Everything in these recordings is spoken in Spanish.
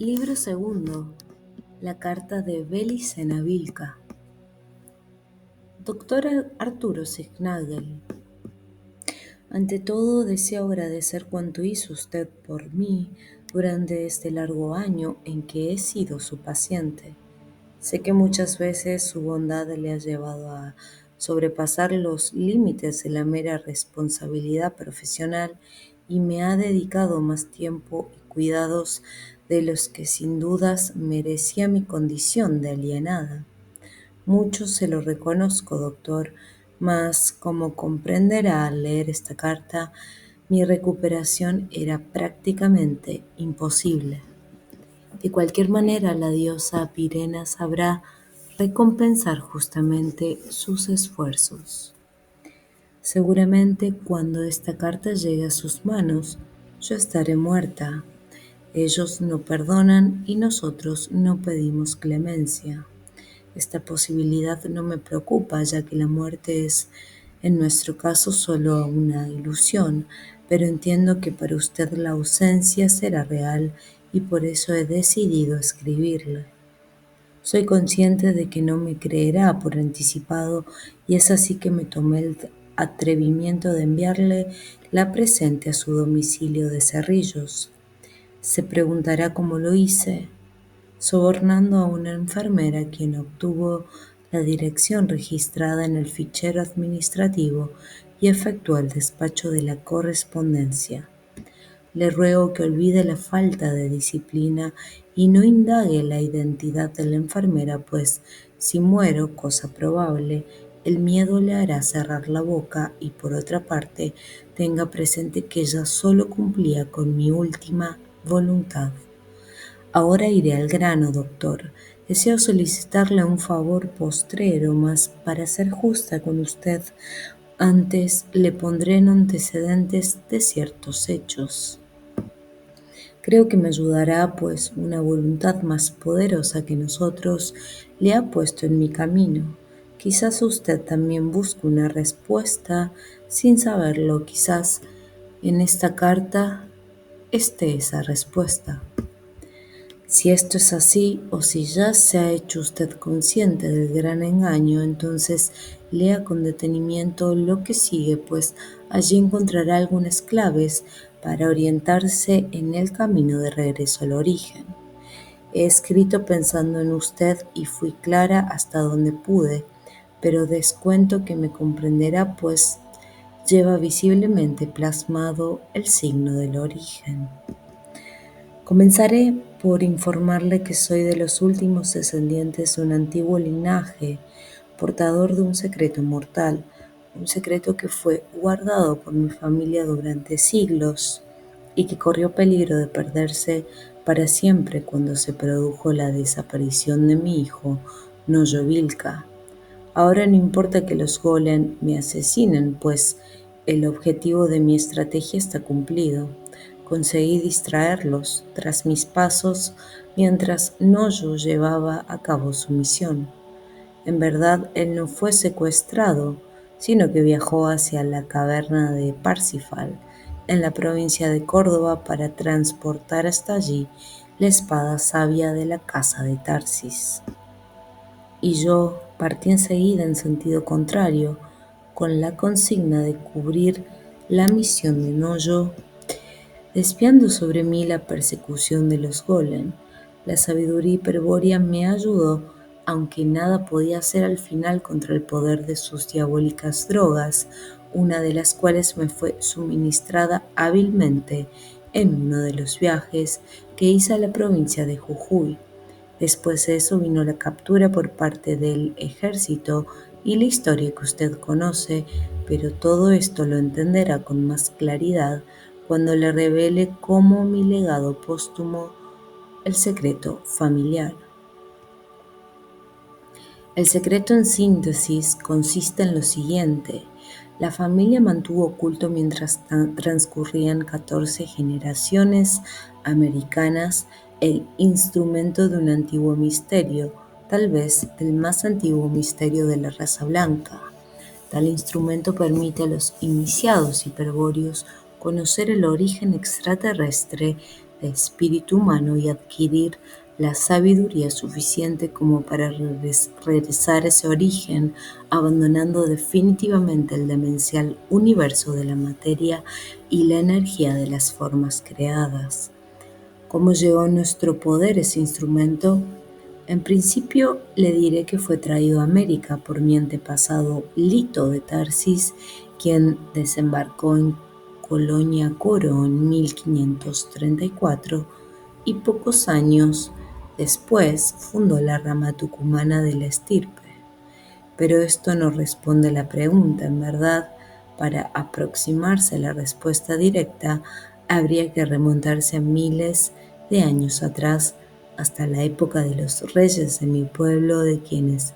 Libro segundo. La carta de Belicena Vilca. Doctor Arturo Signagel, ante todo deseo agradecer cuanto hizo usted por mí durante este largo año en que he sido su paciente. Sé que muchas veces su bondad le ha llevado a sobrepasar los límites de la mera responsabilidad profesional y me ha dedicado más tiempo y cuidados de los que sin dudas merecía mi condición de alienada. Mucho se lo reconozco, doctor, mas como comprenderá al leer esta carta, mi recuperación era prácticamente imposible. De cualquier manera, la diosa Pirena sabrá recompensar justamente sus esfuerzos. Seguramente cuando esta carta llegue a sus manos, yo estaré muerta. Ellos no perdonan y nosotros no pedimos clemencia. Esta posibilidad no me preocupa, ya que la muerte es, en nuestro caso, solo una ilusión, pero entiendo que para usted la ausencia será real y por eso he decidido escribirle. Soy consciente de que no me creerá por anticipado y es así que me tomé el atrevimiento de enviarle la presente a su domicilio de Cerrillos. Se preguntará cómo lo hice, sobornando a una enfermera quien obtuvo la dirección registrada en el fichero administrativo y efectuó el despacho de la correspondencia. Le ruego que olvide la falta de disciplina y no indague la identidad de la enfermera, pues si muero, cosa probable, el miedo le hará cerrar la boca y por otra parte tenga presente que ella solo cumplía con mi última voluntad. Ahora iré al grano, doctor. Deseo solicitarle un favor postrero, mas para ser justa con usted, antes le pondré en antecedentes de ciertos hechos. Creo que me ayudará, pues una voluntad más poderosa que nosotros le ha puesto en mi camino. Quizás usted también busque una respuesta sin saberlo. Quizás en esta carta esté esa respuesta. Si esto es así, o si ya se ha hecho usted consciente del gran engaño, entonces lea con detenimiento lo que sigue, pues allí encontrará algunas claves para orientarse en el camino de regreso al origen. He escrito pensando en usted y fui clara hasta donde pude, pero descuento que me comprenderá, pues lleva visiblemente plasmado el signo del origen. Comenzaré por informarle que soy de los últimos descendientes de un antiguo linaje, portador de un secreto mortal, un secreto que fue guardado por mi familia durante siglos y que corrió peligro de perderse para siempre cuando se produjo la desaparición de mi hijo, Noyo Vilca. Ahora no importa que los golem me asesinen, pues el objetivo de mi estrategia está cumplido. Conseguí distraerlos tras mis pasos mientras Noyo llevaba a cabo su misión. En verdad, él no fue secuestrado, sino que viajó hacia la caverna de Parsifal, en la provincia de Córdoba, para transportar hasta allí la espada sabia de la casa de Tarsis. Y yo partí enseguida en sentido contrario, con la consigna de cubrir la misión de Noyo, desviando sobre mí la persecución de los golem. La sabiduría hiperbórea me ayudó, aunque nada podía hacer al final contra el poder de sus diabólicas drogas, una de las cuales me fue suministrada hábilmente en uno de los viajes que hice a la provincia de Jujuy. Después de eso vino la captura por parte del ejército y la historia que usted conoce, pero todo esto lo entenderá con más claridad cuando le revele como mi legado póstumo el secreto familiar. El secreto en síntesis consiste en lo siguiente. La familia mantuvo oculto mientras transcurrían 14 generaciones americanas el instrumento de un antiguo misterio, tal vez del más antiguo misterio de la raza blanca. Tal instrumento permite a los iniciados hiperbóreos conocer el origen extraterrestre de espíritu humano y adquirir la sabiduría suficiente como para regresar a ese origen, abandonando definitivamente el demencial universo de la materia y la energía de las formas creadas. ¿Cómo llegó a nuestro poder ese instrumento? En principio le diré que fue traído a América por mi antepasado Lito de Tarsis, quien desembarcó en Colonia Coro en 1534 y pocos años después fundó la rama tucumana de la estirpe. Pero esto no responde a la pregunta, en verdad. Para aproximarse a la respuesta directa, habría que remontarse a miles de años atrás, hasta la época de los reyes de mi pueblo, de quienes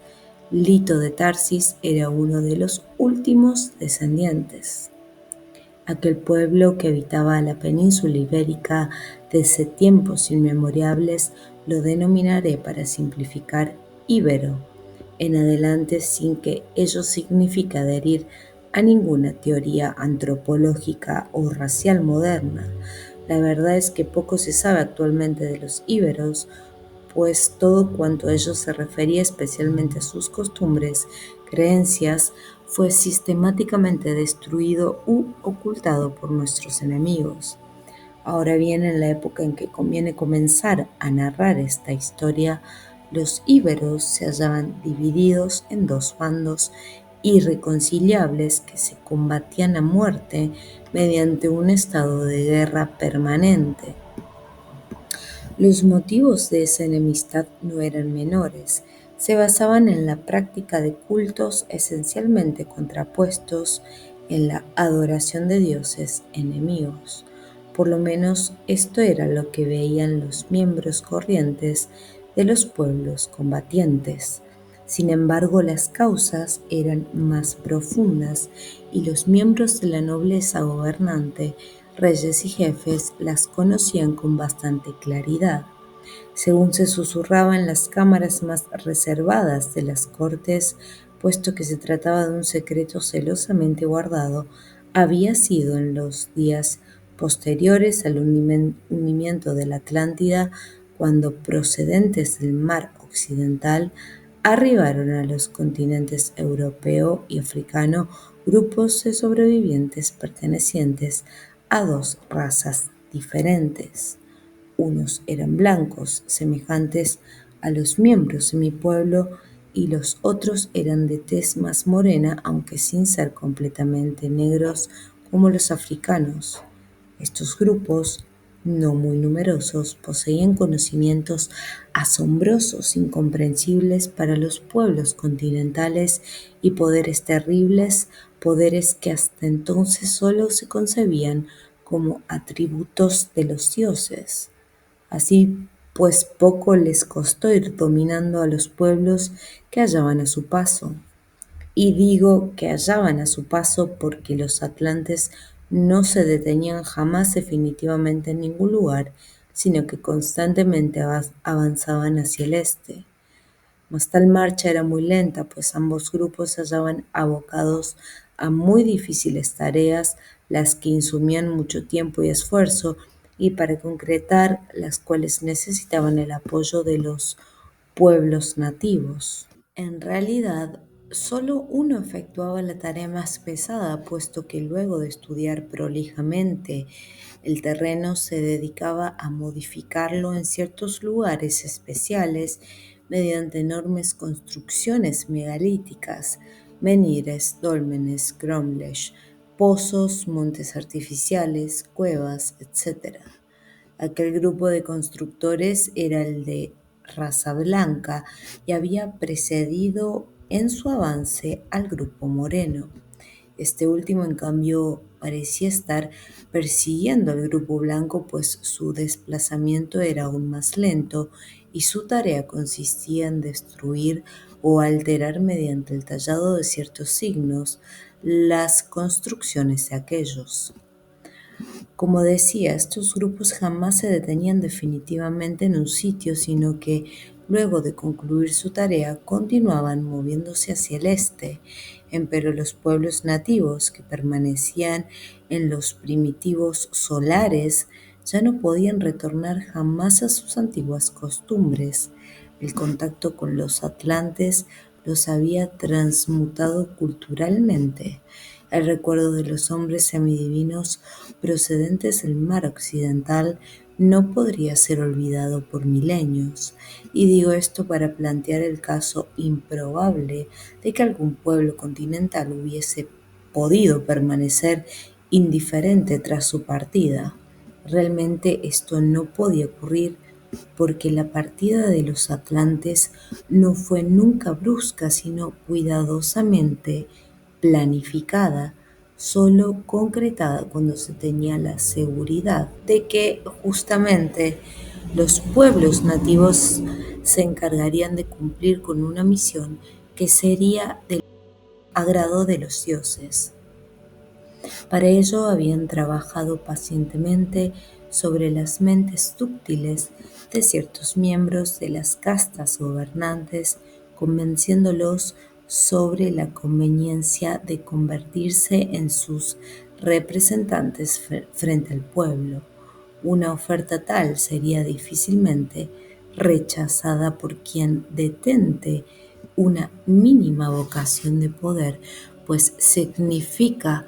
Lito de Tarsis era uno de los últimos descendientes. Aquel pueblo que habitaba la península ibérica desde tiempos inmemorables lo denominaré, para simplificar, íbero en adelante, sin que ello signifique adherir a ninguna teoría antropológica o racial moderna. La verdad es que poco se sabe actualmente de los íberos, pues todo cuanto a ellos se refería, especialmente a sus costumbres, creencias, fue sistemáticamente destruido u ocultado por nuestros enemigos. Ahora bien, en la época en que conviene comenzar a narrar esta historia, los íberos se hallaban divididos en dos bandos irreconciliables que se combatían a muerte mediante un estado de guerra permanente. Los motivos de esa enemistad no eran menores. Se basaban en la práctica de cultos esencialmente contrapuestos, en la adoración de dioses enemigos. Por lo menos esto era lo que veían los miembros corrientes de los pueblos combatientes. Sin embargo, las causas eran más profundas y los miembros de la nobleza gobernante, reyes y jefes, las conocían con bastante claridad. Según se susurraba en las cámaras más reservadas de las cortes, puesto que se trataba de un secreto celosamente guardado, había sido en los días posteriores al hundimiento de la Atlántida, cuando, procedentes del mar occidental, arribaron a los continentes europeo y africano grupos de sobrevivientes pertenecientes a dos razas diferentes. Unos eran blancos, semejantes a los miembros de mi pueblo, y los otros eran de tez más morena, aunque sin ser completamente negros como los africanos. Estos grupos, no muy numerosos, poseían conocimientos asombrosos, incomprensibles para los pueblos continentales, y poderes terribles, poderes que hasta entonces solo se concebían como atributos de los dioses. Así pues, poco les costó ir dominando a los pueblos que hallaban a su paso. Y digo que hallaban a su paso porque los atlantes no se detenían jamás definitivamente en ningún lugar, sino que constantemente avanzaban hacia el este. Mas tal marcha era muy lenta, pues ambos grupos se hallaban abocados a muy difíciles tareas, las que insumían mucho tiempo y esfuerzo, y para concretar las cuales necesitaban el apoyo de los pueblos nativos. En realidad, solo uno efectuaba la tarea más pesada, puesto que luego de estudiar prolijamente el terreno se dedicaba a modificarlo en ciertos lugares especiales mediante enormes construcciones megalíticas, menhires, dólmenes, cromlech, pozos, montes artificiales, cuevas, etc. Aquel grupo de constructores era el de raza blanca y había precedido en su avance al grupo moreno. Este último, en cambio, parecía estar persiguiendo al grupo blanco, pues su desplazamiento era aún más lento y su tarea consistía en destruir o alterar, mediante el tallado de ciertos signos, las construcciones de aquellos. Como decía, estos grupos jamás se detenían definitivamente en un sitio, sino que, luego de concluir su tarea, continuaban moviéndose hacia el este. Empero los pueblos nativos, que permanecían en los primitivos solares, ya no podían retornar jamás a sus antiguas costumbres. El contacto con los atlantes los había transmutado culturalmente. El recuerdo de los hombres semidivinos procedentes del mar occidental no podría ser olvidado por milenios, y digo esto para plantear el caso improbable de que algún pueblo continental hubiese podido permanecer indiferente tras su partida. Realmente esto no podía ocurrir porque la partida de los atlantes no fue nunca brusca, sino cuidadosamente planificada, solo concretada cuando se tenía la seguridad de que justamente los pueblos nativos se encargarían de cumplir con una misión que sería del agrado de los dioses. Para ello habían trabajado pacientemente sobre las mentes dúctiles de ciertos miembros de las castas gobernantes, convenciéndolos sobre la conveniencia de convertirse en sus representantes frente al pueblo. Una oferta tal sería difícilmente rechazada por quien detente una mínima vocación de poder, pues significa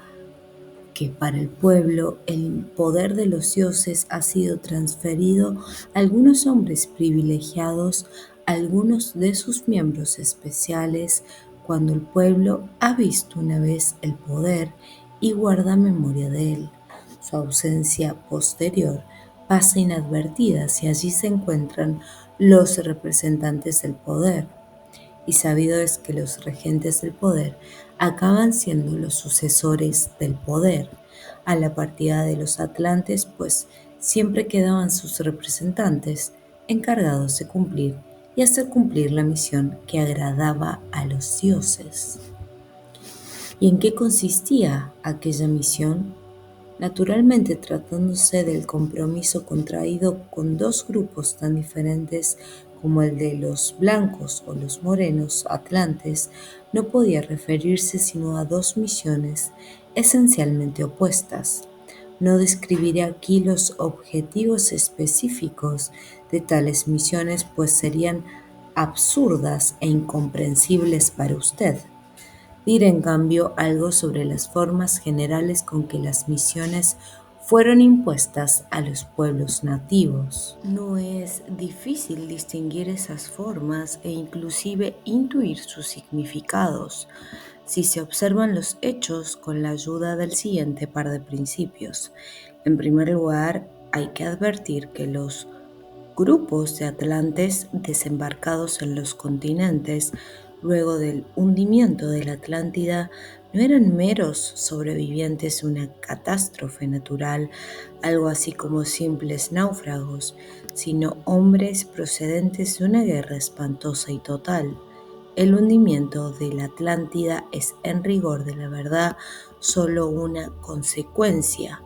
que para el pueblo el poder de los dioses ha sido transferido a algunos hombres privilegiados, a algunos de sus miembros especiales, cuando el pueblo ha visto una vez el poder y guarda memoria de él. Su ausencia posterior pasa inadvertida si allí se encuentran los representantes del poder, y sabido es que los regentes del poder acaban siendo los sucesores del poder. A la partida de los atlantes, pues siempre quedaban sus representantes encargados de cumplir y hacer cumplir la misión que agradaba a los dioses. ¿Y en qué consistía aquella misión? Naturalmente, tratándose del compromiso contraído con dos grupos tan diferentes como el de los blancos o los morenos atlantes, no podía referirse sino a dos misiones esencialmente opuestas. No describiré aquí los objetivos específicos de tales misiones, pues serían absurdas e incomprensibles para usted. Diré en cambio algo sobre las formas generales con que las misiones fueron impuestas a los pueblos nativos. No es difícil distinguir esas formas e inclusive intuir sus significados si se observan los hechos con la ayuda del siguiente par de principios. En primer lugar, hay que advertir que los grupos de atlantes desembarcados en los continentes luego del hundimiento de la Atlántida no eran meros sobrevivientes de una catástrofe natural, algo así como simples náufragos, sino hombres procedentes de una guerra espantosa y total. El hundimiento de la Atlántida es, en rigor de la verdad, solo una consecuencia,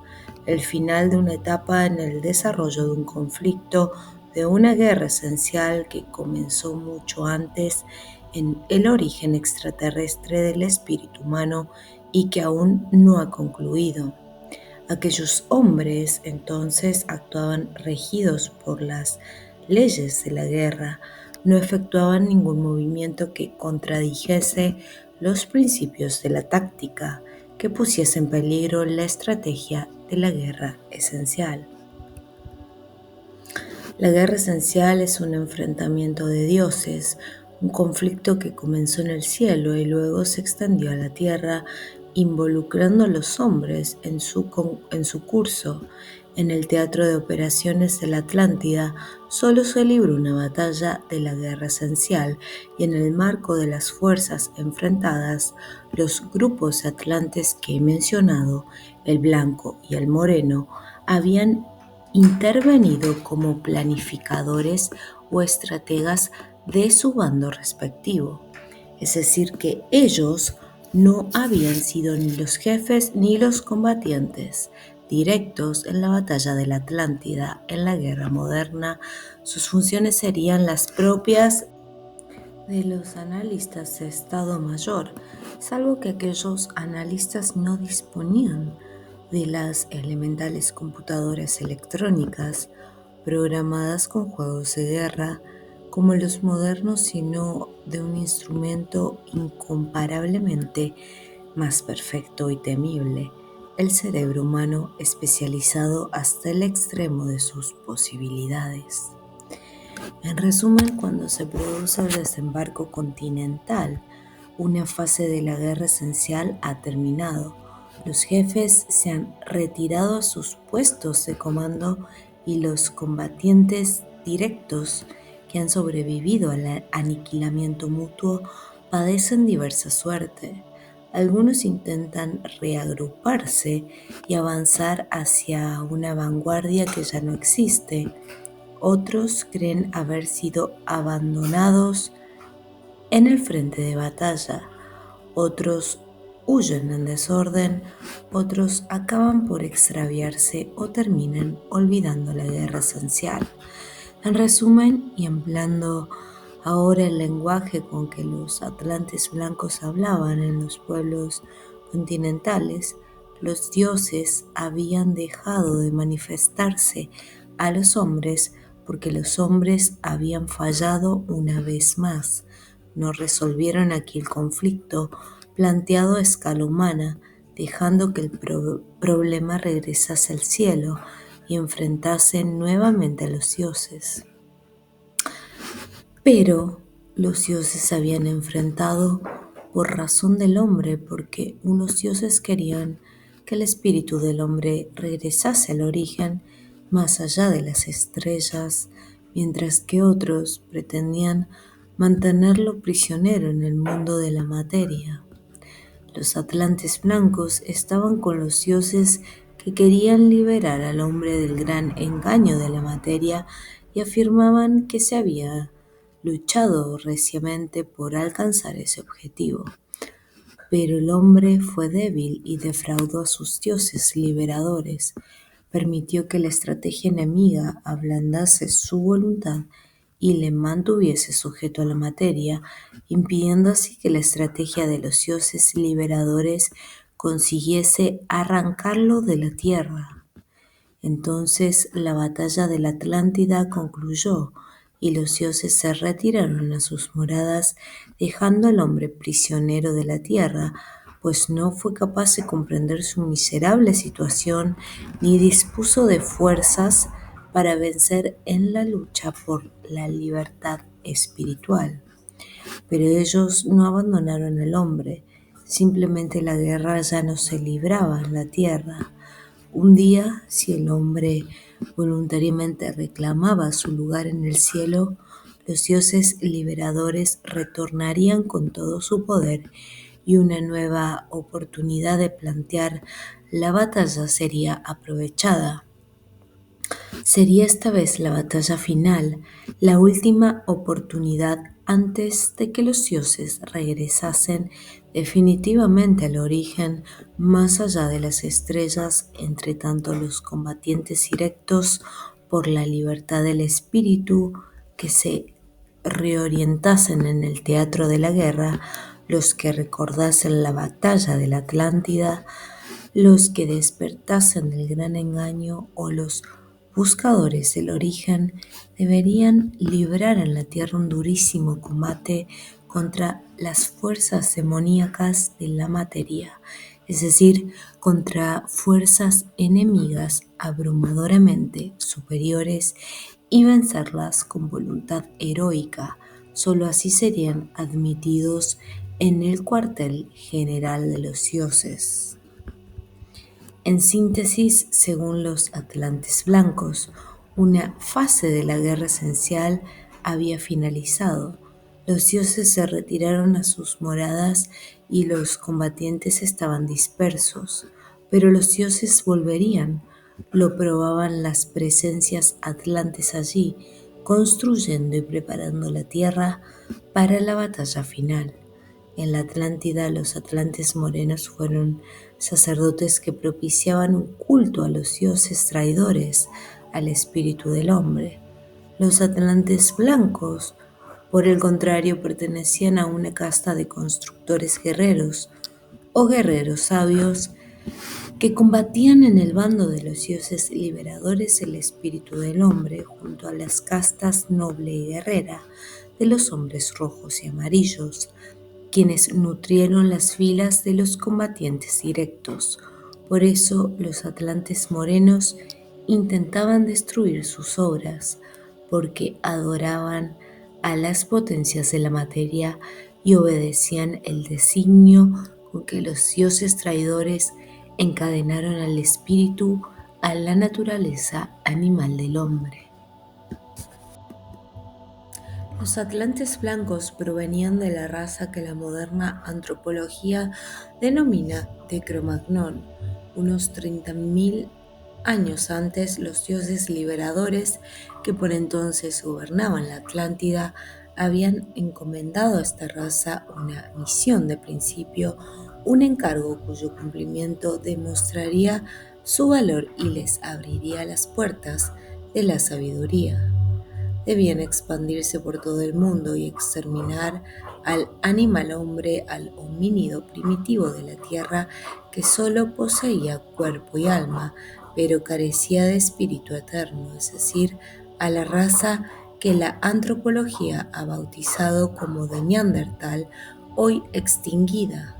el final de una etapa en el desarrollo de un conflicto, de una guerra esencial que comenzó mucho antes en el origen extraterrestre del espíritu humano y que aún no ha concluido. Aquellos hombres entonces actuaban regidos por las leyes de la guerra, no efectuaban ningún movimiento que contradijese los principios de la táctica, que pusiese en peligro la estrategia de la guerra esencial. La guerra esencial es un enfrentamiento de dioses, un conflicto que comenzó en el cielo y luego se extendió a la tierra, involucrando a los hombres en su curso. En el teatro de operaciones de la Atlántida solo se libró una batalla de la guerra esencial, y en el marco de las fuerzas enfrentadas, los grupos atlantes que he mencionado, el blanco y el moreno, habían intervenido como planificadores o estrategas de su bando respectivo. Es decir, que ellos no habían sido ni los jefes ni los combatientes directos en la batalla de la Atlántida. En la guerra moderna, sus funciones serían las propias de los analistas de Estado Mayor, salvo que aquellos analistas no disponían de las elementales computadoras electrónicas programadas con juegos de guerra como los modernos, sino de un instrumento incomparablemente más perfecto y temible, el cerebro humano especializado hasta el extremo de sus posibilidades. En resumen, cuando se produce el desembarco continental, una fase de la guerra esencial ha terminado. Los jefes se han retirado a sus puestos de comando y los combatientes directos que han sobrevivido al aniquilamiento mutuo padecen diversa suerte. Algunos intentan reagruparse y avanzar hacia una vanguardia que ya no existe. Otros creen haber sido abandonados en el frente de batalla. Otros huyen en desorden, otros acaban por extraviarse o terminan olvidando la guerra esencial. En resumen, y empleando ahora el lenguaje con que los atlantes blancos hablaban en los pueblos continentales, los dioses habían dejado de manifestarse a los hombres porque los hombres habían fallado una vez más. No resolvieron aquí el conflicto planteado a escala humana, dejando que el problema regresase al cielo y enfrentase nuevamente a los dioses. Pero los dioses se habían enfrentado por razón del hombre, porque unos dioses querían que el espíritu del hombre regresase al origen más allá de las estrellas, mientras que otros pretendían mantenerlo prisionero en el mundo de la materia. Los atlantes blancos estaban con los dioses que querían liberar al hombre del gran engaño de la materia y afirmaban que se había luchado reciamente por alcanzar ese objetivo. Pero el hombre fue débil y defraudó a sus dioses liberadores. Permitió que la estrategia enemiga ablandase su voluntad y le mantuviese sujeto a la materia, impidiendo así que la estrategia de los dioses liberadores consiguiese arrancarlo de la tierra. Entonces la batalla de la Atlántida concluyó y los dioses se retiraron a sus moradas, dejando al hombre prisionero de la tierra, pues no fue capaz de comprender su miserable situación ni dispuso de fuerzas para vencer en la lucha por la libertad espiritual. Pero ellos no abandonaron al hombre, simplemente la guerra ya no se libraba en la tierra. Un día, si el hombre voluntariamente reclamaba su lugar en el cielo, los dioses liberadores retornarían con todo su poder y una nueva oportunidad de plantear la batalla sería aprovechada. Sería esta vez la batalla final, la última oportunidad antes de que los dioses regresasen definitivamente al origen más allá de las estrellas. Entre tanto, los combatientes directos por la libertad del espíritu que se reorientasen en el teatro de la guerra, los que recordasen la batalla de la Atlántida, los que despertasen del gran engaño o los buscadores del origen deberían librar en la tierra un durísimo combate contra las fuerzas demoníacas de la materia, es decir, contra fuerzas enemigas abrumadoramente superiores y vencerlas con voluntad heroica. Solo así serían admitidos en el cuartel general de los dioses. En síntesis, según los atlantes blancos, una fase de la guerra esencial había finalizado. Los dioses se retiraron a sus moradas y los combatientes estaban dispersos, pero los dioses volverían. Lo probaban las presencias atlantes allí, construyendo y preparando la tierra para la batalla final. En la Atlántida, los atlantes morenos fueron sacerdotes que propiciaban un culto a los dioses traidores, al espíritu del hombre. Los atlantes blancos, por el contrario, pertenecían a una casta de constructores guerreros o guerreros sabios que combatían en el bando de los dioses liberadores el espíritu del hombre junto a las castas noble y guerrera de los hombres rojos y amarillos, quienes nutrieron las filas de los combatientes directos. Por eso los atlantes morenos intentaban destruir sus obras, porque adoraban a las potencias de la materia y obedecían el designio con que los dioses traidores encadenaron al espíritu a la naturaleza animal del hombre. Los atlantes blancos provenían de la raza que la moderna antropología denomina de Cro-Magnon. Unos 30.000 años antes, los dioses liberadores que por entonces gobernaban la Atlántida habían encomendado a esta raza una misión de principio, un encargo cuyo cumplimiento demostraría su valor y les abriría las puertas de la sabiduría. Debían expandirse por todo el mundo y exterminar al animal hombre, al homínido primitivo de la tierra que solo poseía cuerpo y alma, pero carecía de espíritu eterno, es decir, a la raza que la antropología ha bautizado como de Neandertal, hoy extinguida.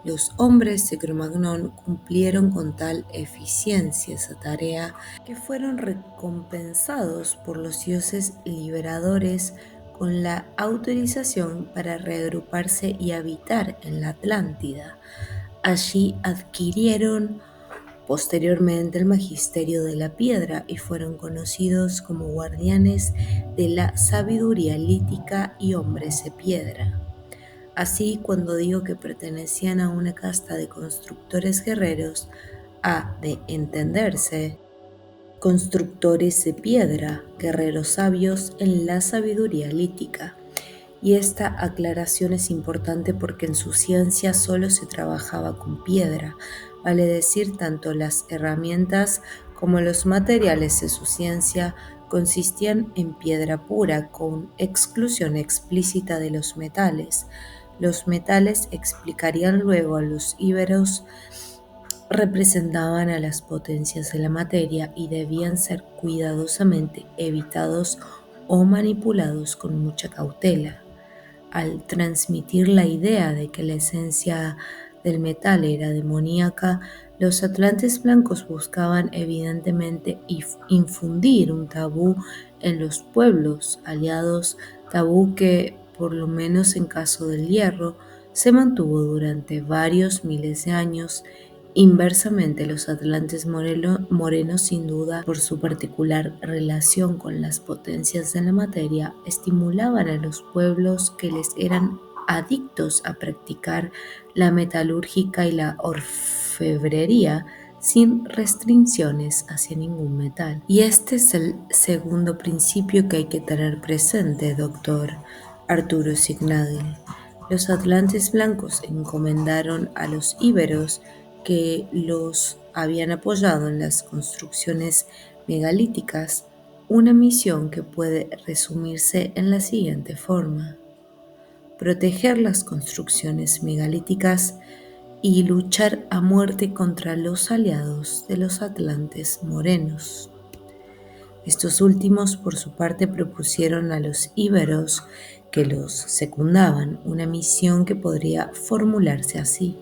Los hombres de Cro-Magnon cumplieron con tal eficiencia esa tarea que fueron recompensados por los dioses liberadores con la autorización para reagruparse y habitar en la Atlántida. Allí adquirieron posteriormente el magisterio de la piedra y fueron conocidos como guardianes de la sabiduría lítica y hombres de piedra. Así, cuando digo que pertenecían a una casta de constructores guerreros, ha de entenderse constructores de piedra, guerreros sabios en la sabiduría lítica. Y esta aclaración es importante porque en su ciencia solo se trabajaba con piedra, vale decir, tanto las herramientas como los materiales de su ciencia consistían en piedra pura, con exclusión explícita de los metales. Los metales, explicarían luego a los íberos, representaban a las potencias de la materia y debían ser cuidadosamente evitados o manipulados con mucha cautela. Al transmitir la idea de que la esencia del metal era demoníaca, los atlantes blancos buscaban evidentemente infundir un tabú en los pueblos aliados, tabú que, por lo menos en caso del hierro, se mantuvo durante varios miles de años. Inversamente, los atlantes morenos, sin duda, por su particular relación con las potencias de la materia, estimulaban a los pueblos que les eran adictos a practicar la metalúrgica y la orfebrería sin restricciones hacia ningún metal. Y este es el segundo principio que hay que tener presente, doctor Arturo Signagel. Los atlantes blancos encomendaron a los íberos que los habían apoyado en las construcciones megalíticas una misión que puede resumirse en la siguiente forma: proteger las construcciones megalíticas y luchar a muerte contra los aliados de los atlantes morenos. Estos últimos, por su parte, propusieron a los íberos que los secundaban una misión que podría formularse así: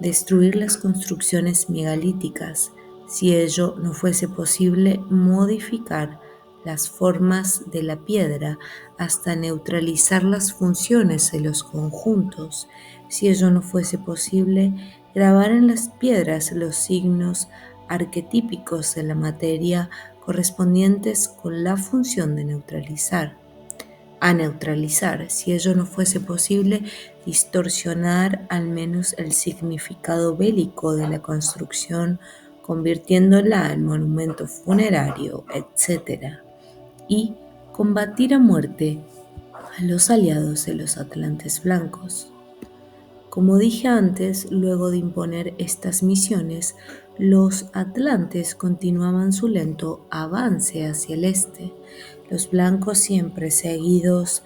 destruir las construcciones megalíticas, si ello no fuese posible, modificar las formas de la piedra hasta neutralizar las funciones de los conjuntos, si ello no fuese posible, grabar en las piedras los signos arquetípicos de la materia correspondientes con la función de neutralizar. A neutralizar, si ello no fuese posible, distorsionar al menos el significado bélico de la construcción, convirtiéndola en monumento funerario, etc. Y combatir a muerte a los aliados de los atlantes blancos. Como dije antes, luego de imponer estas misiones, los atlantes continuaban su lento avance hacia el este. Los blancos, siempre seguidos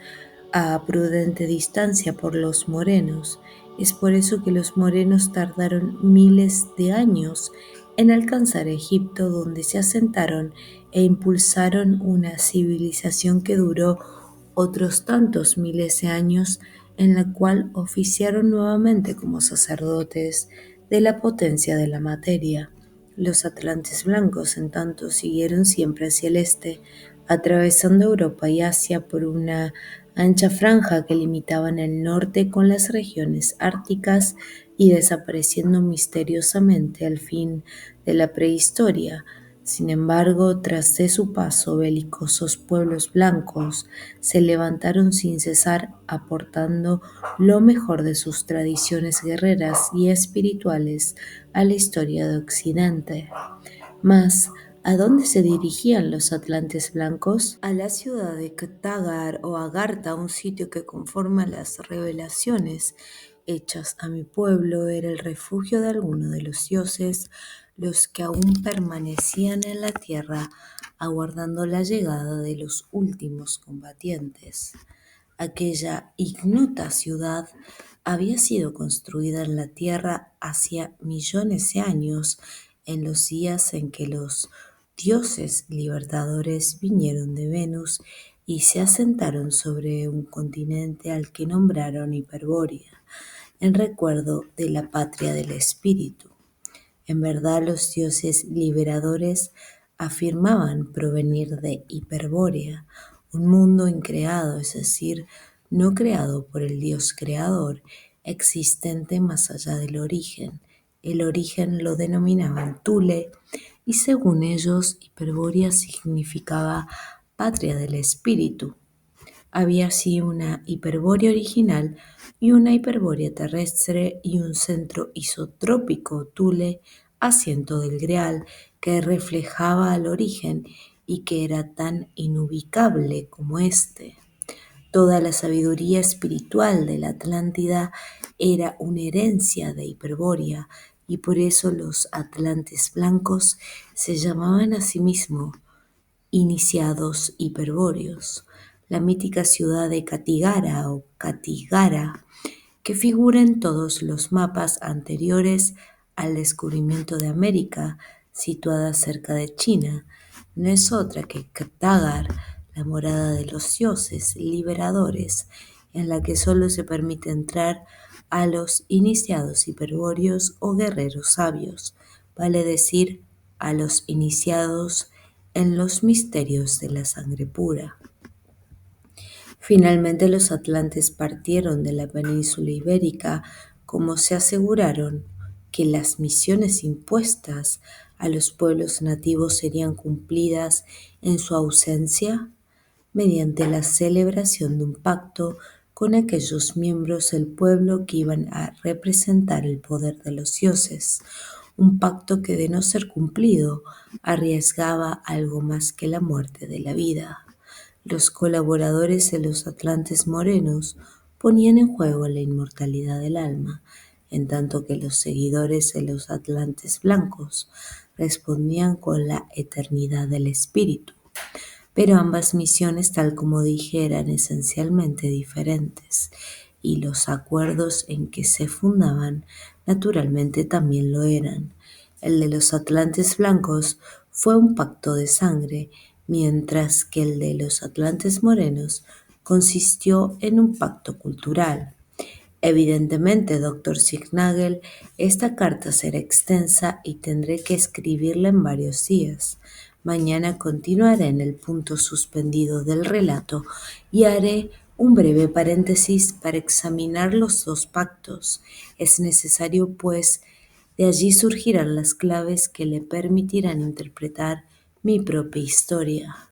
a prudente distancia por los morenos, Es por eso que los morenos tardaron miles de años en alcanzar Egipto, donde se asentaron e impulsaron una civilización que duró otros tantos miles de años, en la cual oficiaron nuevamente como sacerdotes de la potencia de la materia. Los atlantes blancos, en tanto, siguieron siempre hacia el este, atravesando Europa y Asia por una ancha franja que limitaban el norte con las regiones árticas y desapareciendo misteriosamente al fin de la prehistoria. Sin embargo, tras de su paso, belicosos pueblos blancos se levantaron sin cesar, aportando lo mejor de sus tradiciones guerreras y espirituales a la historia de Occidente. Mas, ¿a dónde se dirigían los atlantes blancos? A la ciudad de Ktagar o Agartha, un sitio que conforma las revelaciones hechas a mi pueblo, era el refugio de alguno de los dioses, los que aún permanecían en la tierra, aguardando la llegada de los últimos combatientes. Aquella ignota ciudad había sido construida en la tierra hacía millones de años, en los días en que los dioses libertadores vinieron de Venus y se asentaron sobre un continente al que nombraron Hiperbórea, en recuerdo de la patria del espíritu. En verdad, los dioses liberadores afirmaban provenir de Hiperbórea, un mundo increado, es decir, no creado por el Dios creador, existente más allá del origen. El origen lo denominaban Thule y según ellos Hiperbórea significaba patria del espíritu. Había así una Hiperbórea original y una Hiperbórea terrestre y un centro isotrópico, Thule, asiento del Greal, que reflejaba al origen y que era tan inubicable como éste. Toda la sabiduría espiritual de la Atlántida era una herencia de Hiperbórea y por eso los atlantes blancos se llamaban a sí mismos iniciados hiperbóreos. La mítica ciudad de Katigara o Katigara, que figura en todos los mapas anteriores al descubrimiento de América, situada cerca de China, no es otra que Ktagar, la morada de los dioses liberadores, en la que solo se permite entrar a los iniciados hiperbóreos o guerreros sabios, vale decir, a los iniciados en los misterios de la sangre pura. Finalmente los atlantes partieron de la península ibérica, como se aseguraron que las misiones impuestas a los pueblos nativos serían cumplidas en su ausencia, mediante la celebración de un pacto con aquellos miembros del pueblo que iban a representar el poder de los dioses, un pacto que de no ser cumplido arriesgaba algo más que la muerte de la vida. Los colaboradores de los atlantes morenos ponían en juego la inmortalidad del alma, en tanto que los seguidores de los atlantes blancos respondían con la eternidad del espíritu. Pero ambas misiones, tal como dije, eran esencialmente diferentes, y los acuerdos en que se fundaban naturalmente también lo eran. El de los atlantes blancos fue un pacto de sangre, mientras que el de los atlantes morenos consistió en un pacto cultural. Evidentemente, doctor Signagel, esta carta será extensa y tendré que escribirla en varios días. Mañana continuaré en el punto suspendido del relato y haré un breve paréntesis para examinar los dos pactos. Es necesario, pues, de allí surgirán las claves que le permitirán interpretar mi propia historia.